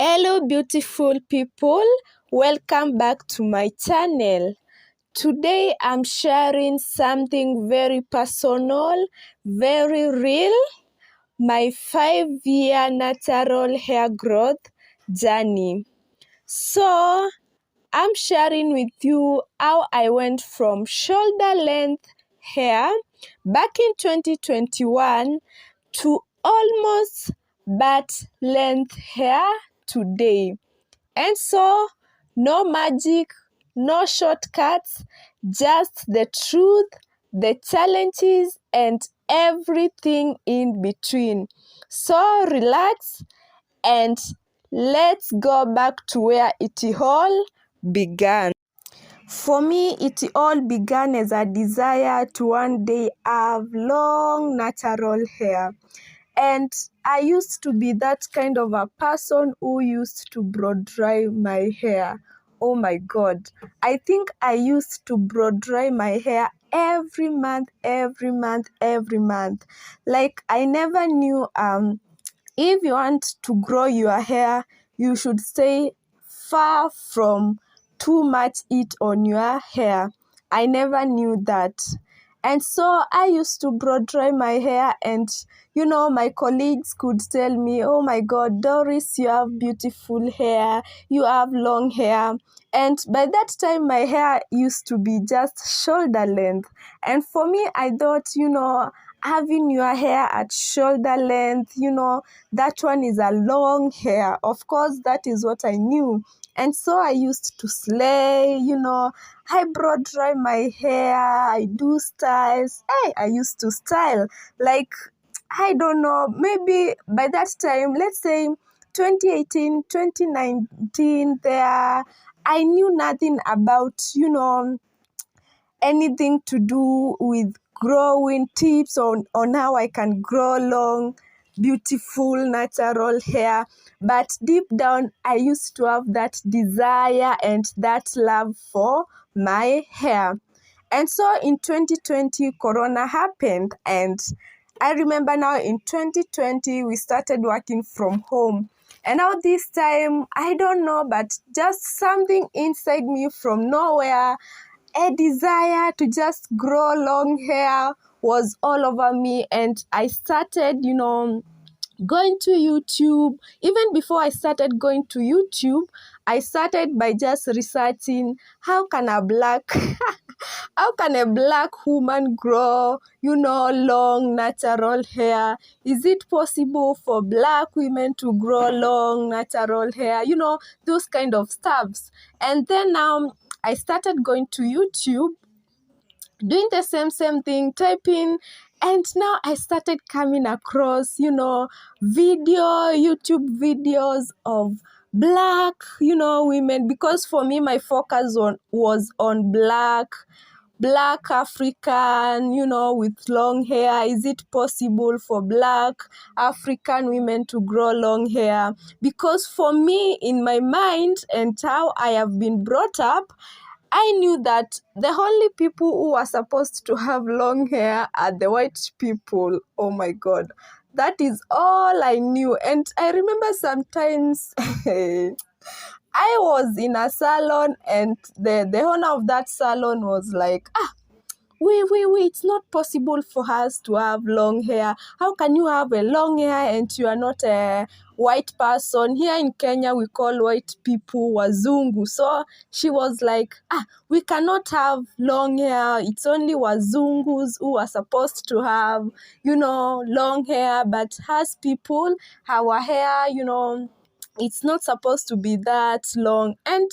Hello beautiful people, welcome back to my channel. Today I'm sharing something very personal, very real, my 5-year natural hair growth journey. So I'm sharing with you how I went from shoulder length hair back in 2021 to almost butt length hair today. And so, no magic, no shortcuts, just the truth, the challenges, and everything in between. So, relax and let's go back to where it all began. For me, it all began as a desire to one day have long natural hair. And I used to be that kind of a person who used to blow dry my hair. Oh my God. I think I used to blow dry my hair every month. Like I never knew if you want to grow your hair, you should stay far from too much heat on your hair. I never knew that. And so I used to blow dry my hair, and my colleagues could tell me, oh my God, Doris, you have beautiful hair, you have long hair. And by that time, my hair used to be just shoulder length. And for me, I thought, having your hair at shoulder length, that one is a long hair. Of course, that is what I knew. And so I used to slay, I blow dry my hair, I do styles. Hey, I used to style. Like, I don't know, maybe by that time, let's say 2018, 2019, there, I knew nothing about, anything to do with growing tips on how I can grow long, beautiful, natural hair. But deep down, I used to have that desire and that love for my hair. And so in 2020, Corona happened. And I remember now in 2020, we started working from home. And now this time, I don't know, but just something inside me from nowhere, a desire to just grow long hair was all over me, and I started, going to YouTube. Even before I started going to YouTube, I started by just researching how can a black woman grow, long natural hair? Is it possible for black women to grow long natural hair? Those kind of stuffs. And then I started going to YouTube, doing the same thing, typing, and now I started coming across, YouTube videos of black, women, because for me, my focus was on black African, with long hair. Is it possible for black African women to grow long hair? Because for me, in my mind and how I have been brought up, I knew that the only people who are supposed to have long hair are the white people. Oh my God. That is all I knew. And I remember sometimes I was in a salon, and the owner of that salon was like, wait, it's not possible for us to have long hair. How can you have a long hair and you are not a white person? Here in Kenya, we call white people wazungu. So she was like, we cannot have long hair. It's only wazungus who are supposed to have, long hair. But as people, our hair, it's not supposed to be that long. And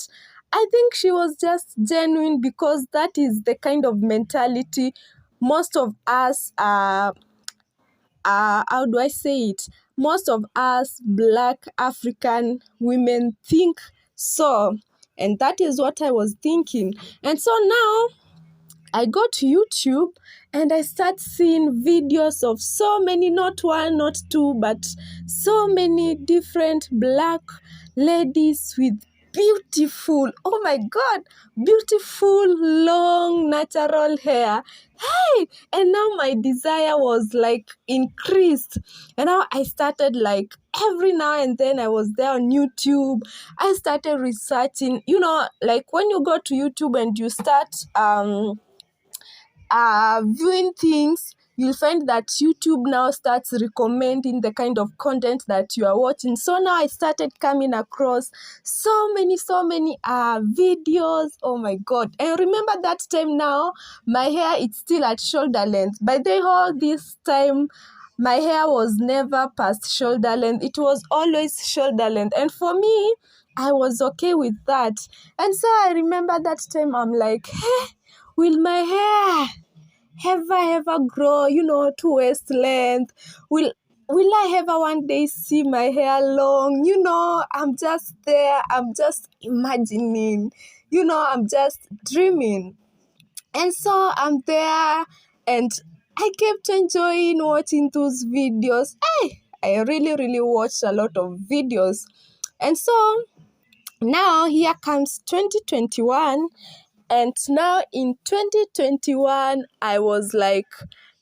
I think she was just genuine, because that is the kind of mentality most of us how do I say it? Most of us black African women think so. And that is what I was thinking. And so now I go to YouTube and I start seeing videos of so many, not one, not two, but so many different black ladies with beautiful, oh my God, beautiful, long, natural hair. Hey, and now my desire was like increased. And now I started like every now and then I was there on YouTube. I started researching, like when you go to YouTube and you start viewing things, you'll find that YouTube now starts recommending the kind of content that you are watching. So now I started coming across so many videos. Oh my God. And remember that time now, my hair is still at shoulder length. By the whole this time, my hair was never past shoulder length. It was always shoulder length. And for me, I was okay with that. And so I remember that time I'm like, hey, will my hair ever grow, to waist length? Will I ever one day see my hair long? I'm just there. I'm just imagining. I'm just dreaming. And so I'm there and I kept enjoying watching those videos. Hey, I really watched a lot of videos. And so now here comes 2021. And now in 2021, I was like,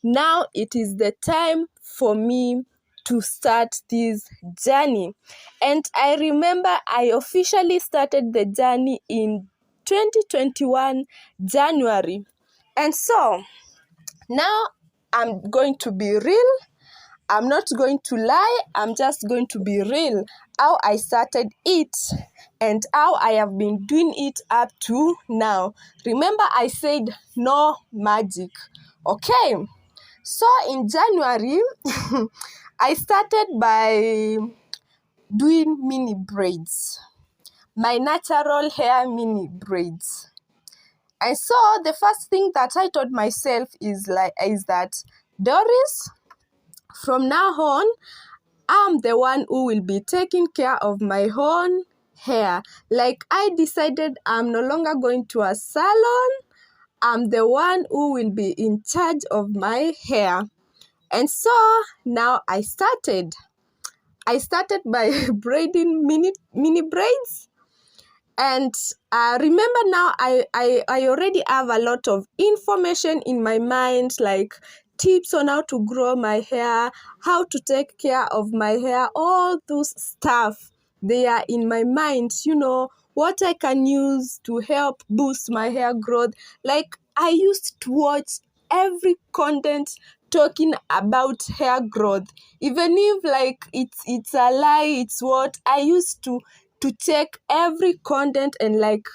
now it is the time for me to start this journey. And I remember I officially started the journey in 2021 January. And so now I'm going to be real. I'm not going to lie. I'm just going to be real. How I started it and how I have been doing it up to now. Remember, I said no magic. Okay. So in January, I started by doing mini braids. My natural hair mini braids. And so the first thing that I told myself is that, Doris, from now on, I'm the one who will be taking care of my own hair. Like I decided I'm no longer going to a salon. I'm the one who will be in charge of my hair. And so now I started by braiding mini braids. And remember now, I already have a lot of information in my mind, like tips on how to grow my hair, how to take care of my hair, all those stuff. They are in my mind, what I can use to help boost my hair growth. Like I used to watch every content talking about hair growth, even if like it's a lie, it's what I used to check every content and like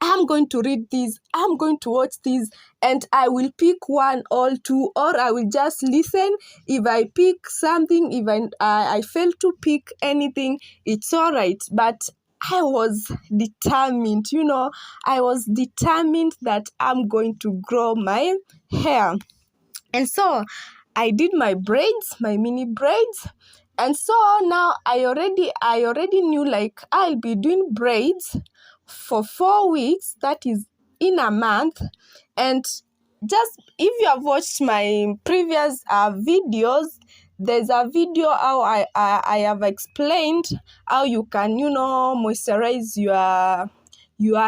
I'm going to read this, I'm going to watch this, and I will pick one or two, or I will just listen. If I pick something, if I fail to pick anything, it's all right. But I was determined, I was determined that I'm going to grow my hair. And so I did my braids, my mini braids. And so now I already knew like I'll be doing braids for 4 weeks, that is in a month. And just if you have watched my previous videos, there's a video how I have explained how you can, moisturize your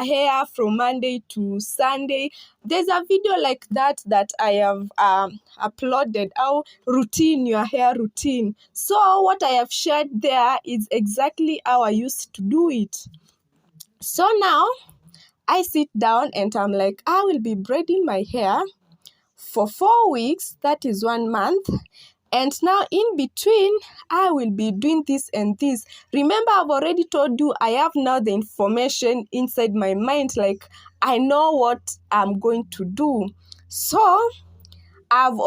hair from Monday to Sunday. There's a video like that I have uploaded, how routine, your hair routine. So what I have shared there is exactly how I used to do it. So now I sit down and I'm like, I will be braiding my hair for 4 weeks, that is 1 month. And now in between, I will be doing this and this. Remember, I've already told you I have now the information inside my mind. Like, I know what I'm going to do. So, I have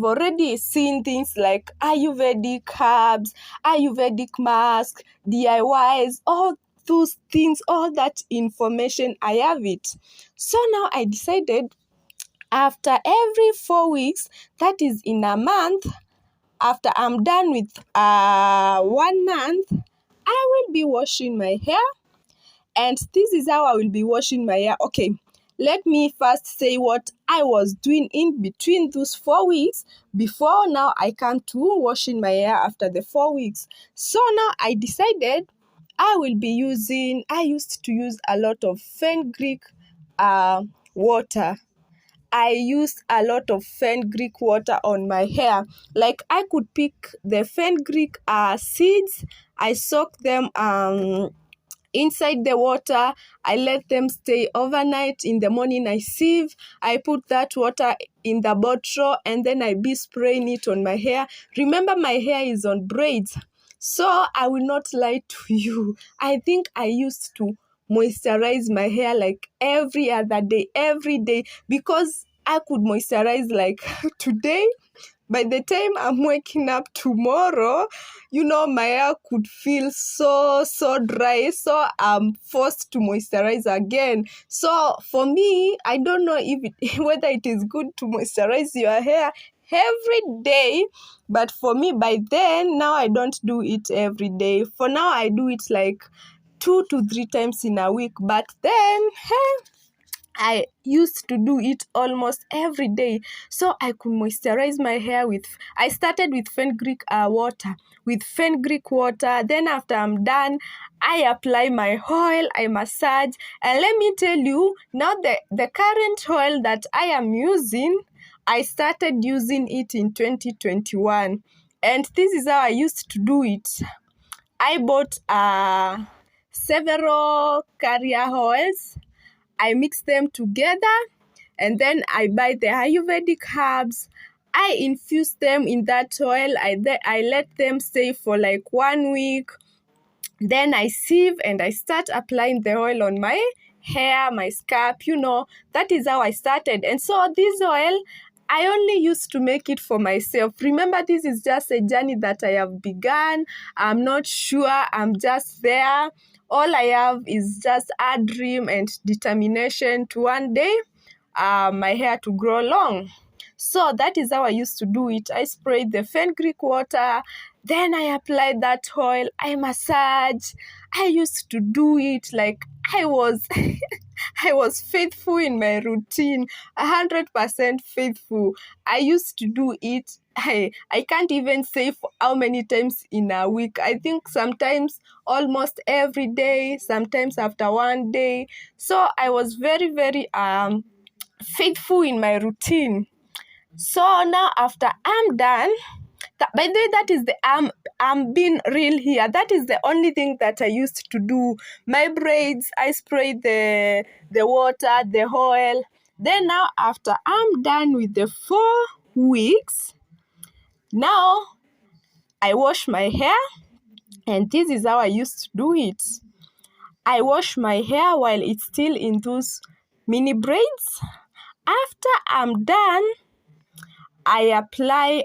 already seen things like Ayurvedic herbs, Ayurvedic mask, DIYs, all those things, all that information, I have it. So now I decided, after every 4 weeks, that is in a month, after I'm done with 1 month, I will be washing my hair. And this is how I will be washing my hair. Okay, let me first say what I was doing in between those 4 weeks before now I come to washing my hair after the 4 weeks. So now I decided I used to use a lot of fenugreek water. I used a lot of fenugreek water on my hair. Like, I could pick the fenugreek seeds, I soak them inside the water. I let them stay overnight. In the morning, I sieve. I put that water in the bottle, and then I be spraying it on my hair. Remember, my hair is on braids, so I will not lie to you. I think I used to moisturize my hair like every other day, every day, because I could moisturize like today. By the time I'm waking up tomorrow, my hair could feel so dry, so I'm forced to moisturize again. So for me, I don't know whether it is good to moisturize your hair every day, but for me, by then, now I don't do it every day. For now, I do it like 2 to 3 times in a week, but then I used to do it almost every day, so I could moisturize my hair I started with fenugreek water. Then after I'm done, I apply my oil, I massage, and let me tell you, now the current oil that I am using, I started using it in 2021, and this is how I used to do it. I bought several carrier oils. I mix them together, and then I buy the Ayurvedic herbs. I infuse them in that oil. I let them stay for like 1 week. Then I sieve and I start applying the oil on my hair, my scalp. That is how I started. And so this oil, I only used to make it for myself. Remember, this is just a journey that I have begun. I'm not sure. I'm just there. All I have is just a dream and determination to one day my hair to grow long. So that is how I used to do it. I sprayed the fenugreek water, then I applied that oil, I massage. I used to do it like I was I was faithful in my routine, 100% faithful. I used to do it. I can't even say for how many times in a week. I think sometimes almost every day, sometimes after 1 day. So I was very, very faithful in my routine. So now after I'm done, by the way, that is I'm being real here. That is the only thing that I used to do. My braids, I spray the water, the oil. Then now after I'm done with the 4 weeks, now I wash my hair, and this is how I used to do it. I wash my hair while it's still in those mini braids. After I'm done, I apply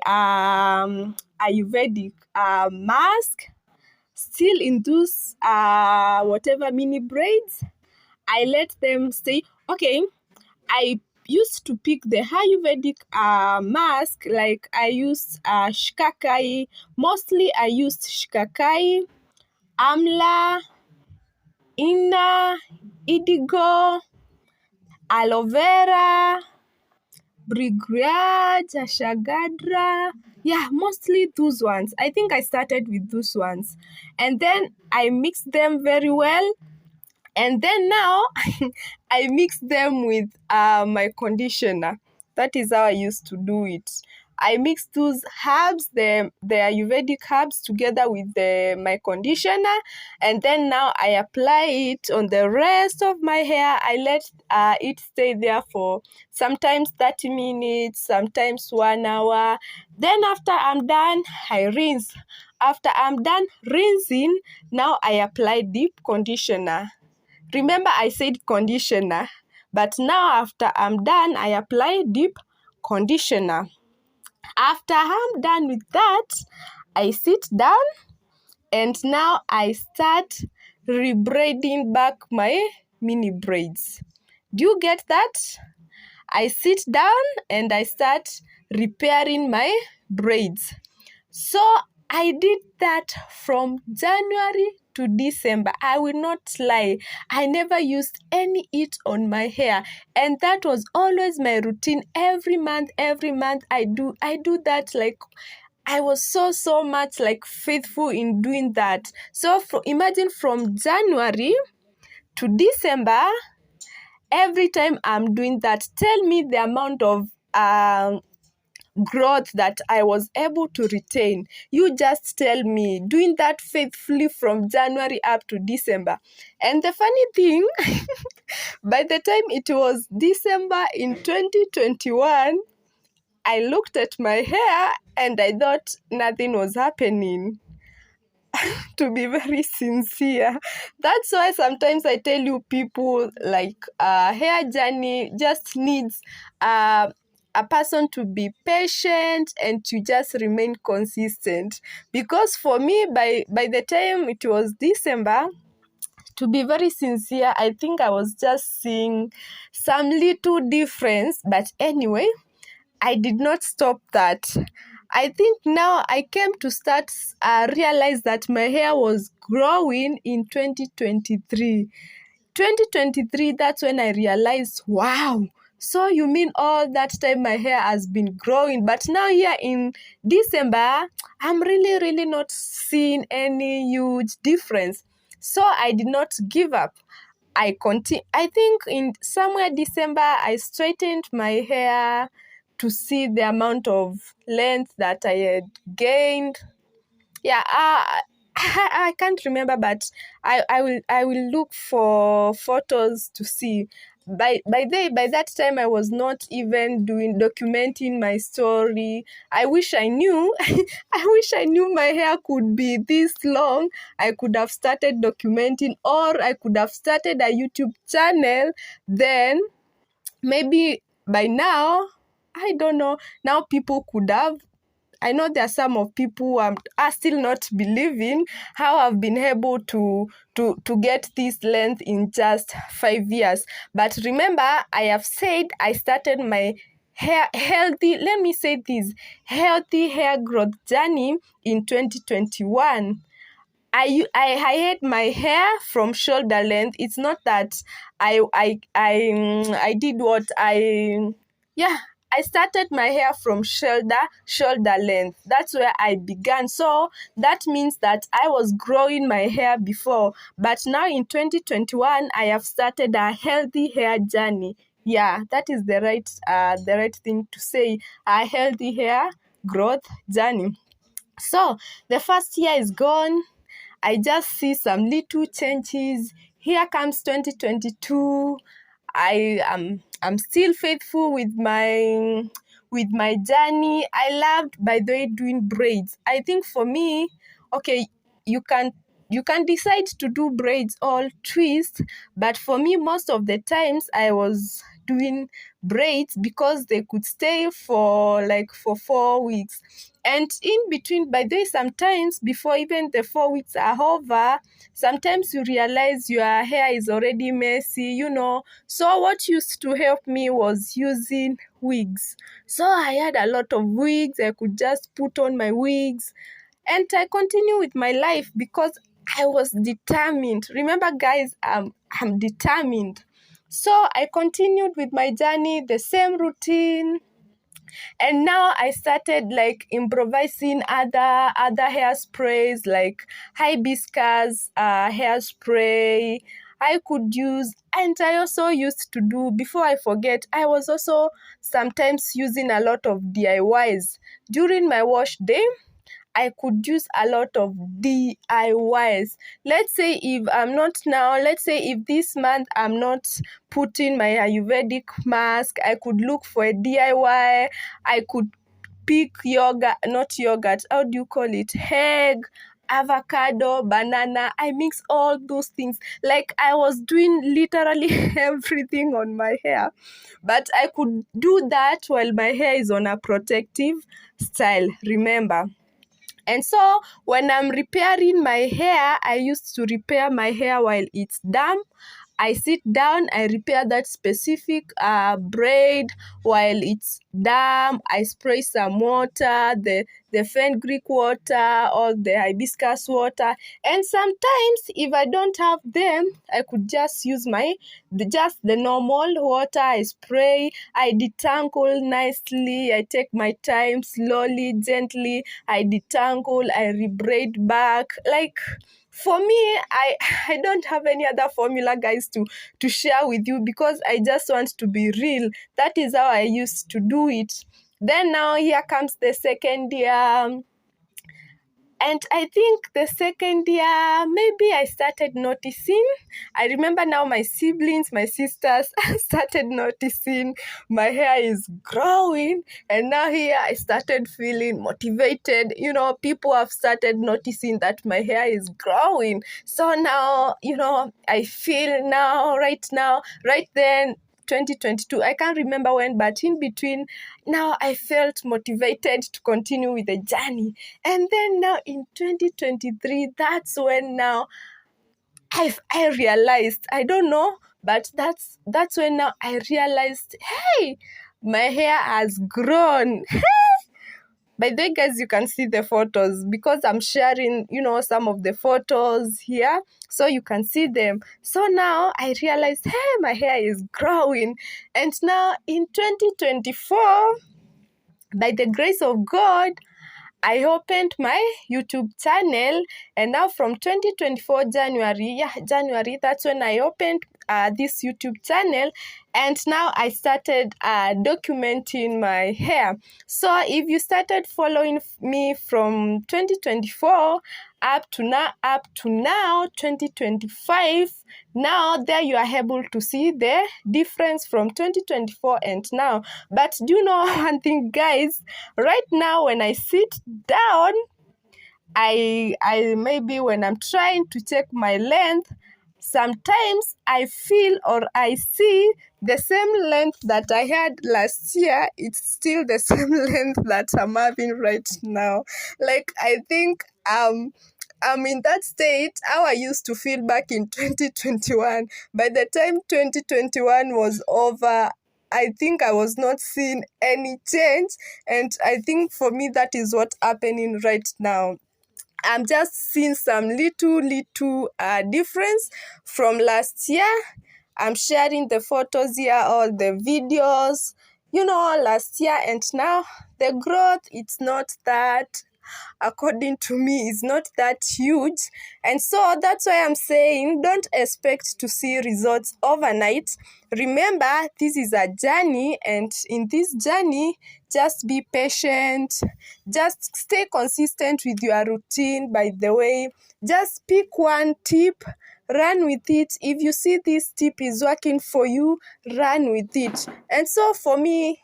Ayurvedic mask, still in those whatever mini braids. I let them stay. Okay, I used to pick the Ayurvedic mask, like I used shikakai. Mostly I used shikakai, amla, inna, indigo, aloe vera, Brigriad, Ashagadra. Yeah, mostly those ones. I think I started with those ones. And then I mixed them very well. And then now I mix them with my conditioner. That is how I used to do it. I mix those herbs, the Ayurvedic herbs, together with my conditioner, and then now I apply it on the rest of my hair. I let it stay there for sometimes 30 minutes, sometimes 1 hour. Then after I'm done, I rinse. After I'm done rinsing, now I apply deep conditioner. Remember, I said conditioner, but now after I'm done, I apply deep conditioner. After I'm done with that, I sit down, and now I start rebraiding back my mini braids. Do you get that? I sit down and I start repairing my braids. So I did that from January to December. I will not lie. I never used any heat on my hair, and that was always my routine. Every month I do that. Like, I was so much like faithful in doing that. So imagine from January to December, every time I'm doing that, tell me the amount of growth that I was able to retain. You just tell me, doing that faithfully from January up to December. And the funny thing, by the time it was December in 2021, I looked at my hair and I thought nothing was happening. To be very sincere, that's why sometimes I tell you people, like, hair journey just needs a person to be patient and to just remain consistent. Because for me, by the time it was December, to be very sincere, I think I was just seeing some little difference. But anyway, I did not stop that. I think now I came to start realize that my hair was growing in 2023. 2023, that's when I realized, wow, so you mean all that time my hair has been growing, but now here in December, I'm really not seeing any huge difference. So I did not give up. I think in somewhere December, I straightened my hair to see the amount of length that I had gained. Yeah, I can't remember, but I will look for photos to see. By that time, I was not even documenting my story. I wish I knew. I wish I knew my hair could be this long. I could have started documenting, or I could have started a YouTube channel. Then maybe by now, I don't know. Now people could have. I know there are some of people who are still not believing how I've been able to get this length in just 5 years. But remember, I have said I started my healthy hair growth journey in 2021. I had my hair from shoulder length. It's not that I did what I yeah I started my hair from shoulder length. That's where I began. So that means that I was growing my hair before, but now in 2021 I have started a healthy hair journey. Yeah, that is the right thing to say. A healthy hair growth journey. So the first year is gone. I just see some little changes. Here comes 2022. I'm still faithful with my journey. I loved, by the way, doing braids. I think for me, okay, you can decide to do braids or twist, but for me, most of the times I was doing braids because they could stay for 4 weeks. And in between, by the way, sometimes before even the 4 weeks are over, sometimes you realize your hair is already messy. So what used to help me was using wigs. So I had a lot of wigs. I could just put on my wigs and I continue with my life because I was determined. Remember, guys, I'm determined. So I continued with my journey, the same routine. And now I started like improvising other hairsprays, like hibiscus hairspray I could use. And I also used to do, before I forget, I was also sometimes using a lot of DIYs. During my wash day, I could use a lot of DIYs. Let's say if this month I'm not putting my Ayurvedic mask, I could look for a DIY. I could pick how do you call it? Egg, avocado, banana. I mix all those things. Like I was doing literally everything on my hair. But I could do that while my hair is on a protective style, remember. And so when I'm repairing my hair, I used to repair my hair while it's damp. I sit down, I repair that specific braid while it's damp. I spray some water. the fenugreek water or the hibiscus water. And sometimes if I don't have them, I could just use the normal water. I spray, I detangle nicely, I take my time slowly, gently, I detangle, I rebraid back. Like, for me, I don't have any other formula, guys, to share with you, because I just want to be real. That is how I used to do it. Then now here comes the second year. And I think the second year, maybe I started noticing. I remember now my siblings, my sisters started noticing my hair is growing. And now here I started feeling motivated. People have started noticing that my hair is growing. So now, I feel now, right then, 2022, I can't remember when, but in between, now I felt motivated to continue with the journey. And then now in 2023, that's when now I realized, I don't know, but that's when now I realized, hey, my hair has grown. By the way, guys, you can see the photos because I'm sharing, some of the photos here, so you can see them. So now I realized, hey, my hair is growing. And now in 2024, by the grace of God, I opened my YouTube channel, and now from 2024 January, that's when I opened this YouTube channel, and now I started documenting my hair. So if you started following me from 2024 up to now 2025, now there you are able to see the difference from 2024 and now. But do you know one thing, guys? Right now when I sit down, I maybe when I'm trying to check my length, sometimes I feel or I see the same length that I had last year. It's still the same length that I'm having right now. Like, I think I'm in that state how I used to feel back in 2021. By the time 2021 was over, I think I was not seeing any change. And I think for me, that is what's happening right now. I'm just seeing some little difference from last year. I'm sharing the photos here, all the videos, last year and now. The growth, it's not that, according to me, is not that huge. And so that's why I'm saying don't expect to see results overnight. Remember, this is a journey, and in this journey, just be patient. Just stay consistent with your routine. By the way, just pick one tip, run with it. If you see this tip is working for you, run with it. And so for me,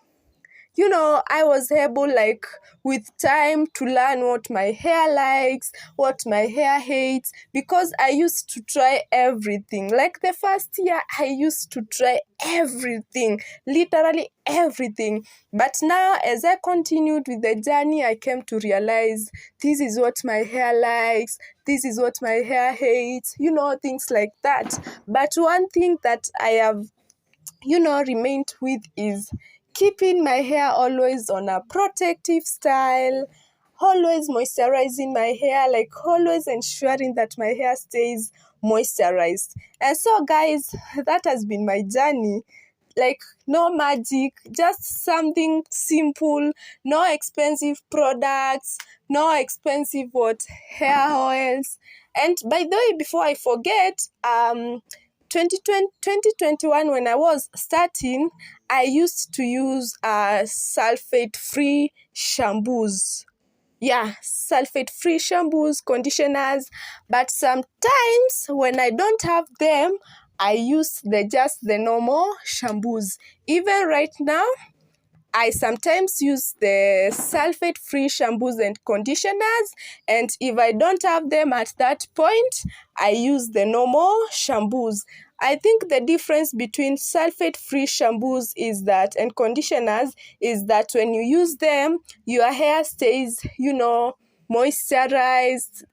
I was able, like, with time to learn what my hair likes, what my hair hates, because I used to try everything. Like the first year, I used to try everything, literally everything. But now, as I continued with the journey, I came to realize this is what my hair likes, this is what my hair hates, things like that. But one thing that I have, remained with is keeping my hair always on a protective style, always moisturizing my hair, like always ensuring that my hair stays moisturized. And so, guys, that has been my journey. Like, no magic, just something simple, no expensive products, no expensive hair oils. And by the way, before I forget, 2021, when I was starting, I used to use sulfate-free shampoos. Sulfate-free shampoos, conditioners. But sometimes when I don't have them, I use just the normal shampoos. Even right now, I sometimes use the sulfate-free shampoos and conditioners, and if I don't have them at that point, I use the normal shampoos. I think the difference between sulfate-free shampoos and conditioners is that when you use them, your hair stays, moisturized,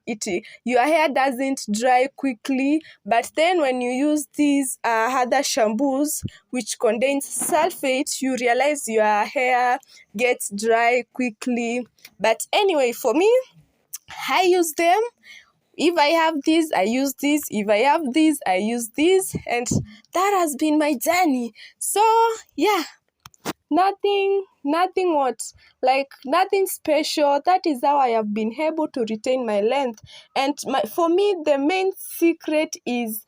your hair doesn't dry quickly. But then when you use these other shampoos which contains sulfate, you realize your hair gets dry quickly. But anyway, for me, I use them. If I have this, I use this. If I have this, I use this. And that has been my journey. So yeah, nothing nothing special. That is how I have been able to retain my length. And for me, the main secret is,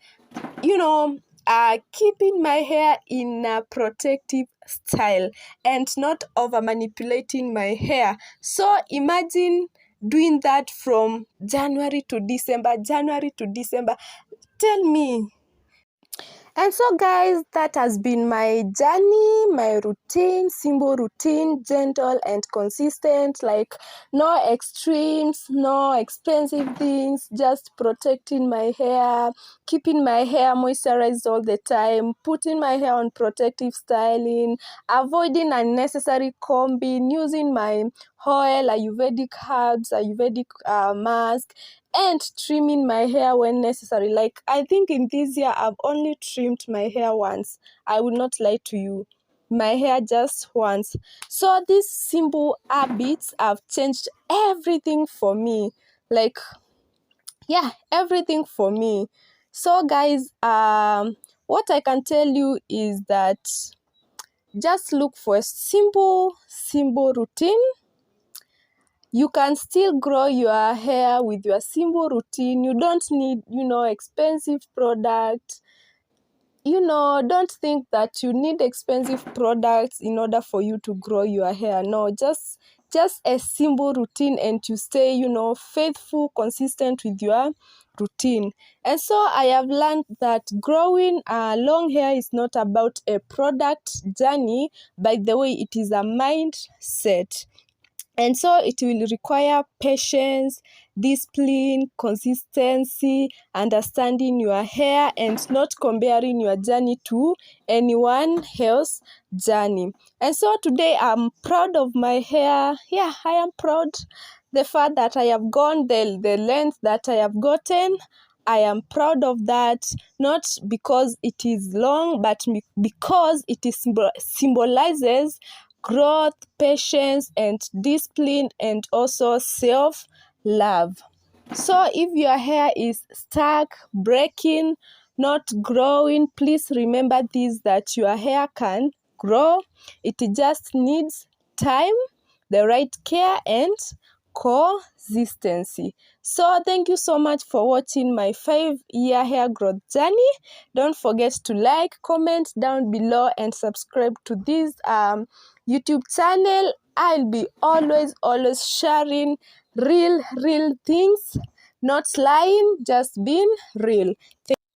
keeping my hair in a protective style and not over manipulating my hair. So imagine doing that from January to December. Tell me. And so guys, that has been my journey, my routine, simple routine, gentle and consistent, like no extremes, no expensive things, just protecting my hair, keeping my hair moisturized all the time, putting my hair on protective styling, avoiding unnecessary combing, using my oil, Ayurvedic herbs, Ayurvedic mask, and trimming my hair when necessary. Like, I think in this year I've only trimmed my hair once. I will not lie to you. My hair just once. So these simple habits have changed everything for me. Like, yeah, everything for me. So guys, what I can tell you is that just look for a simple routine. You can still grow your hair with your simple routine. You don't need, expensive products. Don't think that you need expensive products in order for you to grow your hair. No, just a simple routine, and you stay, faithful, consistent with your routine. And so I have learned that growing long hair is not about a product journey. By the way, it is a mindset. And so it will require patience, discipline, consistency, understanding your hair, and not comparing your journey to anyone else's journey. And so today I'm proud of my hair. Yeah, I am proud the fact that I have gone the length that I have gotten. I am proud of that, not because it is long, but because it is symbolizes growth, patience, and discipline, and also self-love. So if your hair is stuck, breaking, not growing, please remember this, that your hair can grow. It just needs time, the right care, and consistency. So thank you so much for watching my 5-year hair growth journey. Don't forget to like, comment down below, and subscribe to this YouTube channel. I'll be always sharing real things, not lying, just being real.